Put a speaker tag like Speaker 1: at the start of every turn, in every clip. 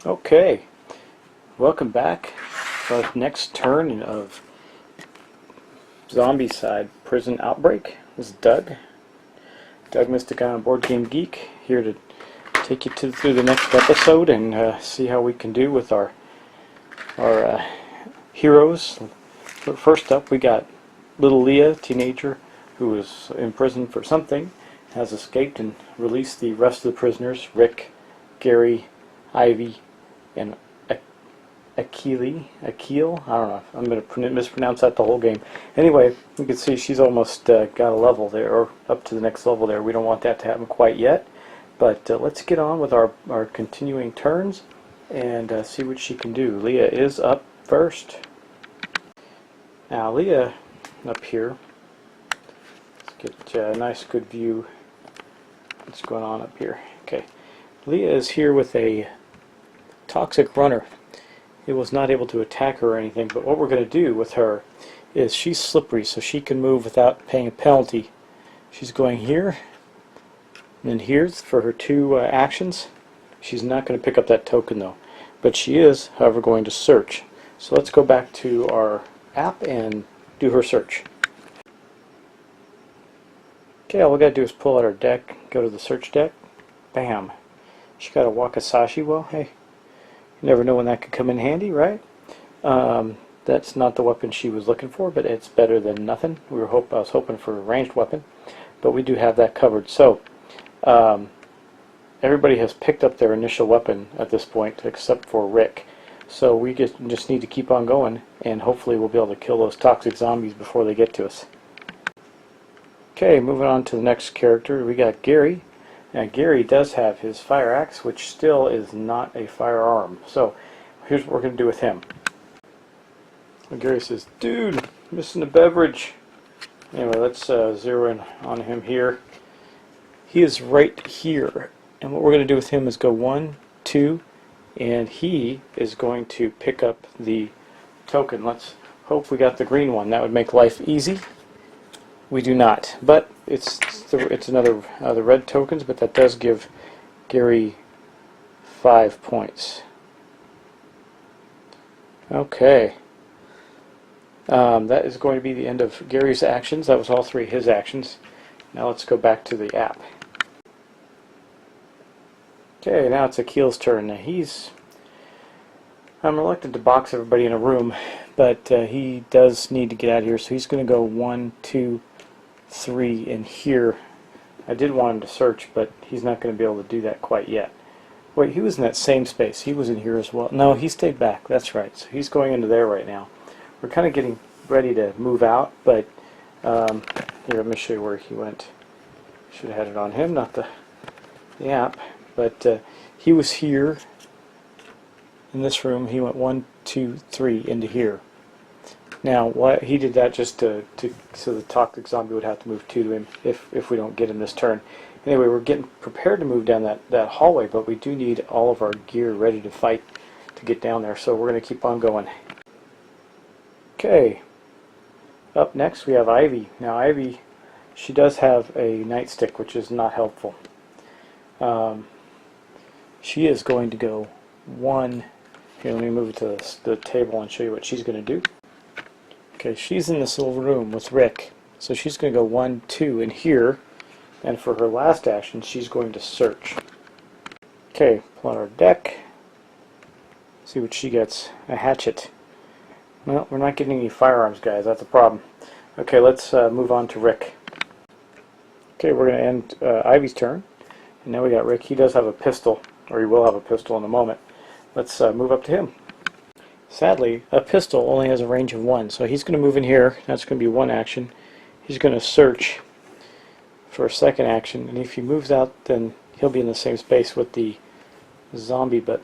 Speaker 1: Okay, welcome back. Our next turn of Zombicide Prison Outbreak. This is Doug. Doug Mystic on Board Game Geek, here to take you through the next episode and see how we can do with our heroes. First up, we got little Leah, teenager, who is in prison for something, has escaped and released the rest of the prisoners, Rick, Gary, Ivy, and Akil, I don't know, I'm going to mispronounce that the whole game. Anyway, you can see she's almost got a level there, or up to the next level there. We don't want that to happen quite yet, but let's get on with our continuing turns and see what she can do. Leah is up first. Now Leah, up here, let's get a nice good view what's going on up here. Okay, Leah is here with a toxic runner. It was not able to attack her or anything, but what we're going to do with her is she's slippery, so she can move without paying a penalty. She's going here and then here for her two actions. She's not going to pick up that token though, but she is, however, going to search. So let's go back to our app and do her search. Okay, all we got to do is pull out our deck, go to the search deck, bam. She got a Wakasashi. Well, hey, you never know when that could come in handy, right? That's not the weapon she was looking for, but it's better than nothing. I was hoping for a ranged weapon, but we do have that covered. So everybody has picked up their initial weapon at this point, except for Rick. So we just need to keep on going, and hopefully we'll be able to kill those toxic zombies before they get to us. Okay, moving on to the next character, we got Gary. Now Gary does have his fire axe, which still is not a firearm. So here's what we're going to do with him. And Gary says, "Dude, missing a beverage." Anyway, let's zero in on him here. He is right here. And what we're going to do with him is go 1, 2, and he is going to pick up the token. Let's hope we got the green one. That would make life easy. We do not, but it's another the red tokens, but that does give Gary 5 points. Okay, that is going to be the end of Gary's actions. That was all three of his actions. Now let's go back to the app. Okay, now it's Akil's turn. Now I'm reluctant to box everybody in a room, but he does need to get out of here, so he's going to go 1, 2, 3 in here. I did want him to search, but he's not going to be able to do that quite yet. Wait, he was in that same space. He was in here as well. No, he stayed back. That's right. So he's going into there right now. We're kind of getting ready to move out, but here, let me show you where he went. Should have had it on him, not the app. But he was here in this room. He went 1, 2, 3 into here. Now, why he did that just so the toxic zombie would have to move 2 to him if we don't get him this turn. Anyway, we're getting prepared to move down that hallway, but we do need all of our gear ready to fight to get down there, so we're going to keep on going. Okay, up next we have Ivy. Now Ivy, she does have a nightstick, which is not helpful. She is going to go 1. Here, let me move it to the table and show you what she's going to do. Okay, she's in this little room with Rick, so she's going to go 1, 2 in here, and for her last action she's going to search. Okay, pull out our deck, see what she gets. A hatchet. Well, we're not getting any firearms, guys, that's a problem. Okay, let's move on to Rick. Okay, we're going to end Ivy's turn, and now we got Rick. He does have a pistol, or he will have a pistol in a moment. Let's move up to him. Sadly, a pistol only has a range of 1, so he's going to move in here. That's going to be 1 action. He's going to search for a second action, and if he moves out, then he'll be in the same space with the zombie, but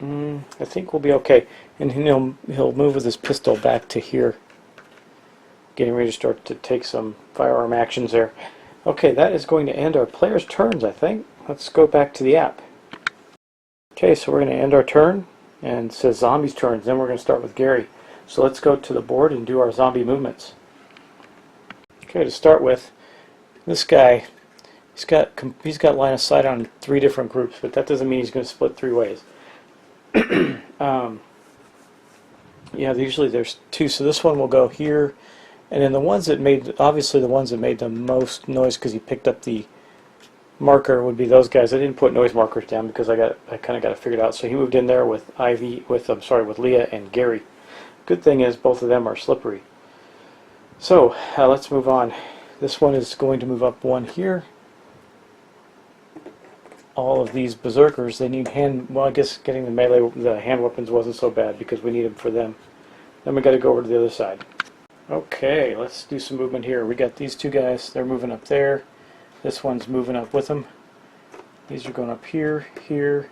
Speaker 1: I think we'll be okay. And he'll move with his pistol back to here, getting ready to start to take some firearm actions there. Okay, that is going to end our players' turns, I think. Let's go back to the app. Okay, so we're going to end our turn, and it says zombies' turns. Then we're going to start with Gary. So let's go to the board and do our zombie movements. Okay, to start with, this guy, he's got line of sight on 3 different groups, but that doesn't mean he's going to split 3 ways. Yeah, usually there's two, so this one will go here, and then the ones that made, obviously the ones that made the most noise because he picked up the marker would be those guys. I didn't put noise markers down because I kind of got it figured out. So he moved in there with with Leah and Gary. Good thing is both of them are slippery. So let's move on. This one is going to move up one here. All of these berserkers, they need well, I guess getting the hand weapons wasn't so bad because we need them for them. Then we got to go over to the other side. Okay, let's do some movement here. We got these two guys, they're moving up there. This one's moving up with them. These are going up here, here,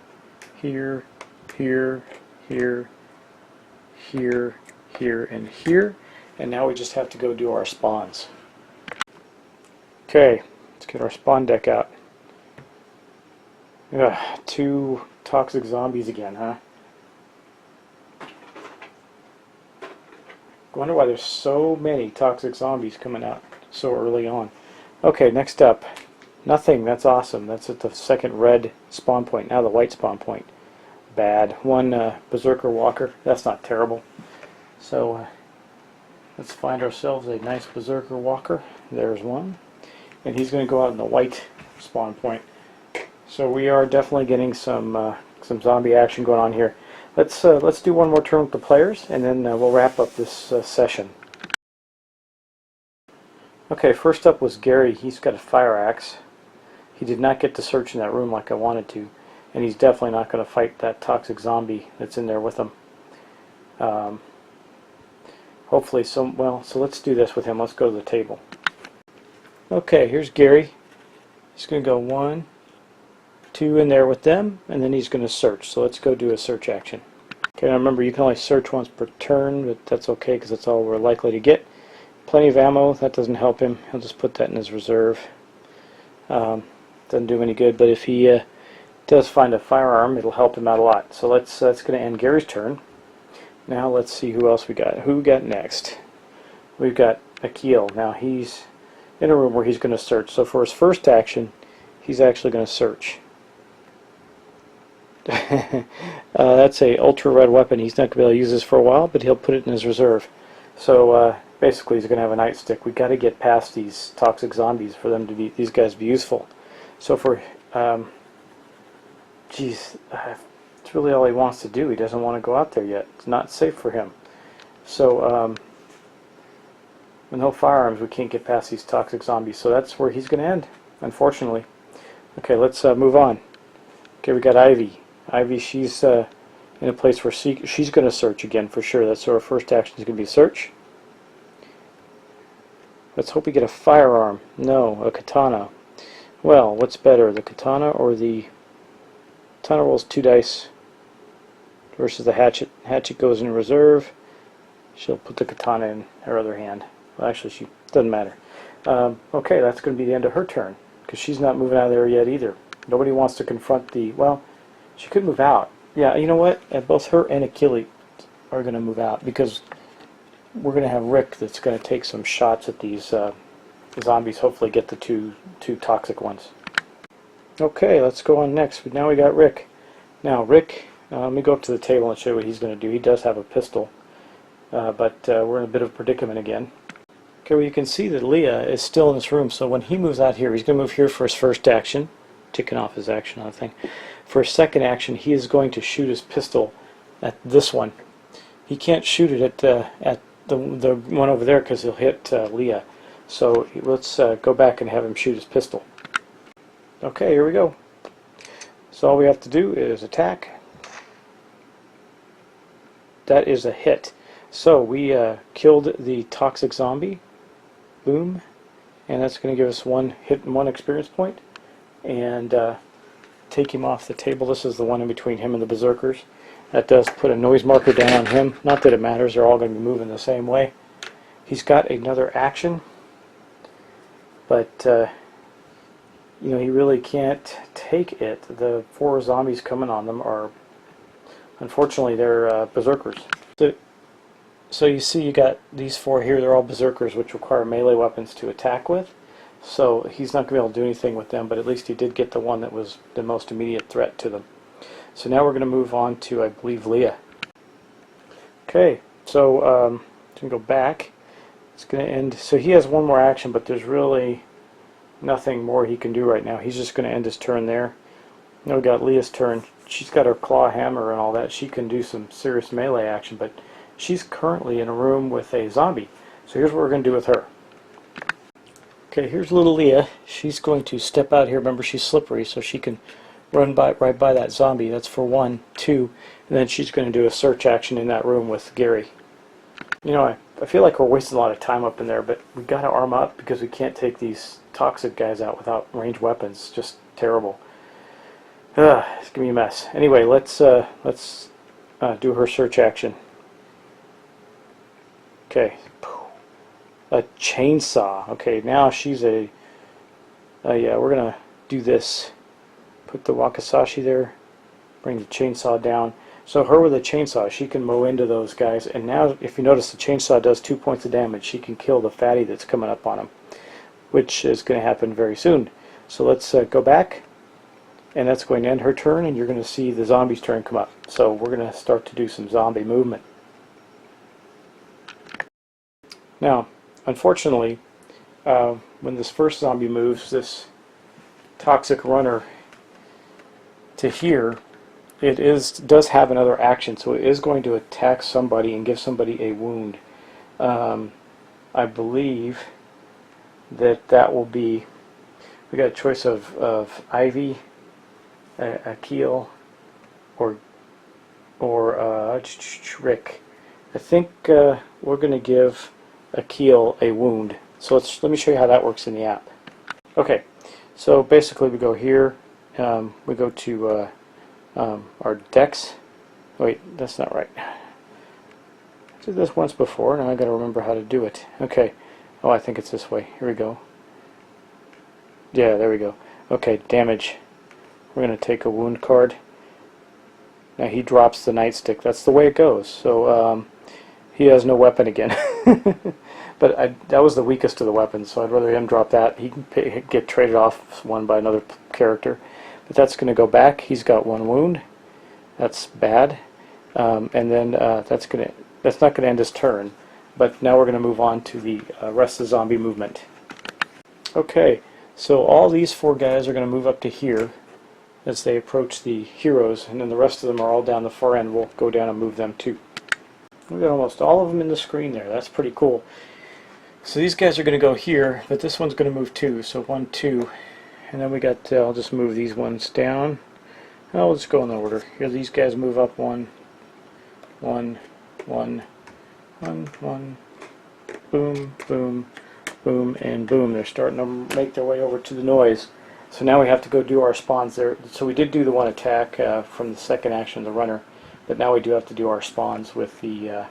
Speaker 1: here, here, here, here, here, and here. And now we just have to go do our spawns. Okay, let's get our spawn deck out. Ugh, 2 toxic zombies again, huh? I wonder why there's so many toxic zombies coming out so early on. Okay, next up. Nothing, that's awesome. That's at the second red spawn point. Now the white spawn point. Bad. 1 berserker walker. That's not terrible. So let's find ourselves a nice berserker walker. There's one. And he's going to go out in the white spawn point. So we are definitely getting some zombie action going on here. Let's do one more turn with the players, and then we'll wrap up this session. Okay, first up was Gary. He's got a fire axe. He did not get to search in that room like I wanted to, and he's definitely not going to fight that toxic zombie that's in there with him. Hopefully, so let's do this with him. Let's go to the table. Okay, here's Gary. He's going to go 1, 2 in there with them, and then he's going to search. So let's go do a search action. Okay, now remember you can only search once per turn, but that's okay because that's all we're likely to get. Plenty of ammo, that doesn't help him. He'll just put that in his reserve. Doesn't do him any good, but if he does find a firearm, it'll help him out a lot. So that's going to end Gary's turn. Now let's see who else we got. Who we got next? We've got Akil. Now he's in a room where he's going to search. So for his first action, he's actually going to search. That's a ultra red weapon. He's not going to be able to use this for a while, but he'll put it in his reserve. So basically he's going to have a nightstick. We've got to get past these toxic zombies for them to be, these guys to be useful. So for it's really all he wants to do. He doesn't want to go out there yet. It's not safe for him. So with no firearms, we can't get past these toxic zombies. So that's where he's going to end, unfortunately. Okay, let's move on. Okay, we got Ivy. Ivy, she's in a place where she's going to search again for sure. That's her first action is going to be search. Let's hope we get a firearm. No, a katana. Well, what's better, the katana or the... Katana rolls 2 dice versus the hatchet. Hatchet goes in reserve. She'll put the katana in her other hand. Well, actually, she doesn't matter. Okay, that's going to be the end of her turn because she's not moving out of there yet either. Nobody wants to confront the... Well, she could move out. Yeah, you know what? Both her and Achilles are going to move out because we're going to have Rick that's going to take some shots at these zombies. Hopefully get the two toxic ones. Okay, let's go on next. Now we got Rick. Now Rick, let me go up to the table and show you what he's going to do. He does have a pistol, but we're in a bit of a predicament again. Okay, well you can see that Leah is still in this room, so when he moves out here, he's going to move here for his first action, ticking off his action on the thing. For his second action, he is going to shoot his pistol at this one. He can't shoot it at the one over there because he'll hit Leah. So let's go back and have him shoot his pistol. Okay, here we go. So all we have to do is attack. That is a hit. So we killed the toxic zombie. Boom. And that's going to give us 1 hit and 1 experience point. And take him off the table. This is the one in between him and the berserkers. That does put a noise marker down on him. Not that it matters. They're all going to be moving the same way. He's got another action. But... you know, he really can't take it. The 4 zombies coming on them are, unfortunately, they're berserkers. So you see you got these 4 here, they're all berserkers, which require melee weapons to attack with. So he's not going to be able to do anything with them, but at least he did get the one that was the most immediate threat to them. So now we're going to move on to, I believe, Leah. Okay, so we can go back. It's going to end. So he has one more action, but there's really nothing more he can do right now. He's just going to end his turn there. Now we got Leah's turn. She's got her claw hammer and all that. She can do some serious melee action, but she's currently in a room with a zombie. So here's what we're going to do with her. Okay, here's little Leah. She's going to step out here. Remember, she's slippery, so she can run right by that zombie. That's for 1, 2, and then she's going to do a search action in that room with Gary. You know, I feel like we're wasting a lot of time up in there, but we got to arm up because we can't take these toxic guys out without ranged weapons. It's just terrible. It's gonna be a mess. Anyway, let's do her search action. Okay, a chainsaw. Okay, now she's yeah, we're gonna do this. Put the wakizashi there. Bring the chainsaw down. So her with a chainsaw, she can mow into those guys. And now, if you notice, the chainsaw does 2 points of damage. She can kill the fatty that's coming up on him, which is going to happen very soon. So let's go back. And that's going to end her turn, and you're going to see the zombie's turn come up. So we're going to start to do some zombie movement. Now, unfortunately, when this first zombie moves, this toxic runner to here, it does have another action, so it is going to attack somebody and give somebody a wound. I believe that will be, we got a choice of Ivy, Akil, or Rick. I think we're going to give Akil a wound. So let me show you how that works in the app. Okay, so basically we go here, we go to our decks. Wait, that's not right. I did this once before, now I got to remember how to do it. Okay, oh, I think it's this way. Here we go. Yeah, there we go. Okay, damage. We're going to take a wound card. Now he drops the nightstick. That's the way it goes. So he has no weapon again. But that was the weakest of the weapons, so I'd rather him drop that. He can get traded off one by another character. But that's going to go back. He's got 1 wound. That's bad. And then that's not going to end his turn. But now we're going to move on to the rest of the zombie movement. Okay, so all these 4 guys are going to move up to here as they approach the heroes, and then the rest of them are all down the far end. We'll go down and move them too. We've got almost all of them in the screen there. That's pretty cool. So these guys are going to go here, but this one's going to move too. So 1, 2, and then we got, I'll just move these ones down. I'll just go in order. Here these guys move up 1, 1, 1, 1, 1, boom, boom, boom, and boom. They're starting to make their way over to the noise. So now we have to go do our spawns there. So we did do the one attack from the second action, the runner, but now we do have to do our spawns with the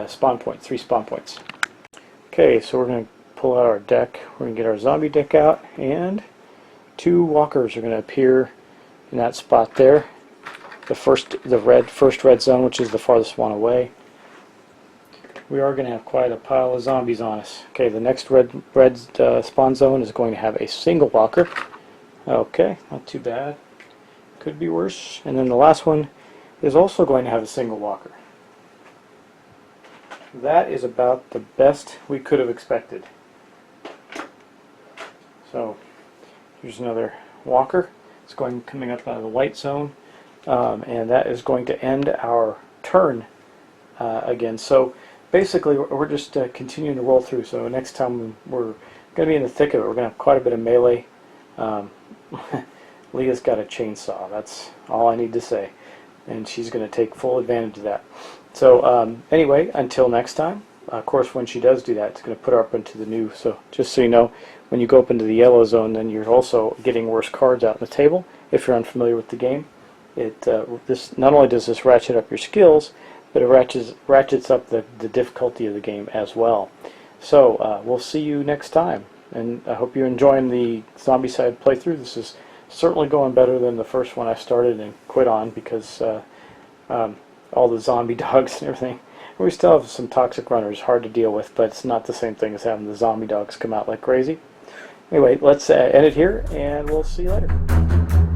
Speaker 1: spawn point, 3 spawn points. Okay, so we're going to pull out our deck. We're going to get our zombie deck out, and 2 walkers are going to appear in that spot there. The first red zone, which is the farthest one away. We are going to have quite a pile of zombies on us. Okay, the next red spawn zone is going to have a single walker. Okay, not too bad. Could be worse. And then the last one is also going to have a single walker. That is about the best we could have expected. So here's another walker. It's coming up out of the white zone, and that is going to end our turn again. So basically, we're just continuing to roll through. So next time we're going to be in the thick of it. We're going to have quite a bit of melee. Leah's got a chainsaw. That's all I need to say. And she's going to take full advantage of that. So anyway, until next time, of course, when she does do that, it's going to put her up into the new. So just so you know, when you go up into the yellow zone, then you're also getting worse cards out on the table. If you're unfamiliar with the game, this not only does this ratchet up your skills, but it ratchets up the difficulty of the game as well. So we'll see you next time, and I hope you're enjoying the Zombicide playthrough. This is certainly going better than the first one I started and quit on because all the zombie dogs and everything. We still have some toxic runners, hard to deal with, but it's not the same thing as having the zombie dogs come out like crazy. Anyway, let's end it here, and we'll see you later.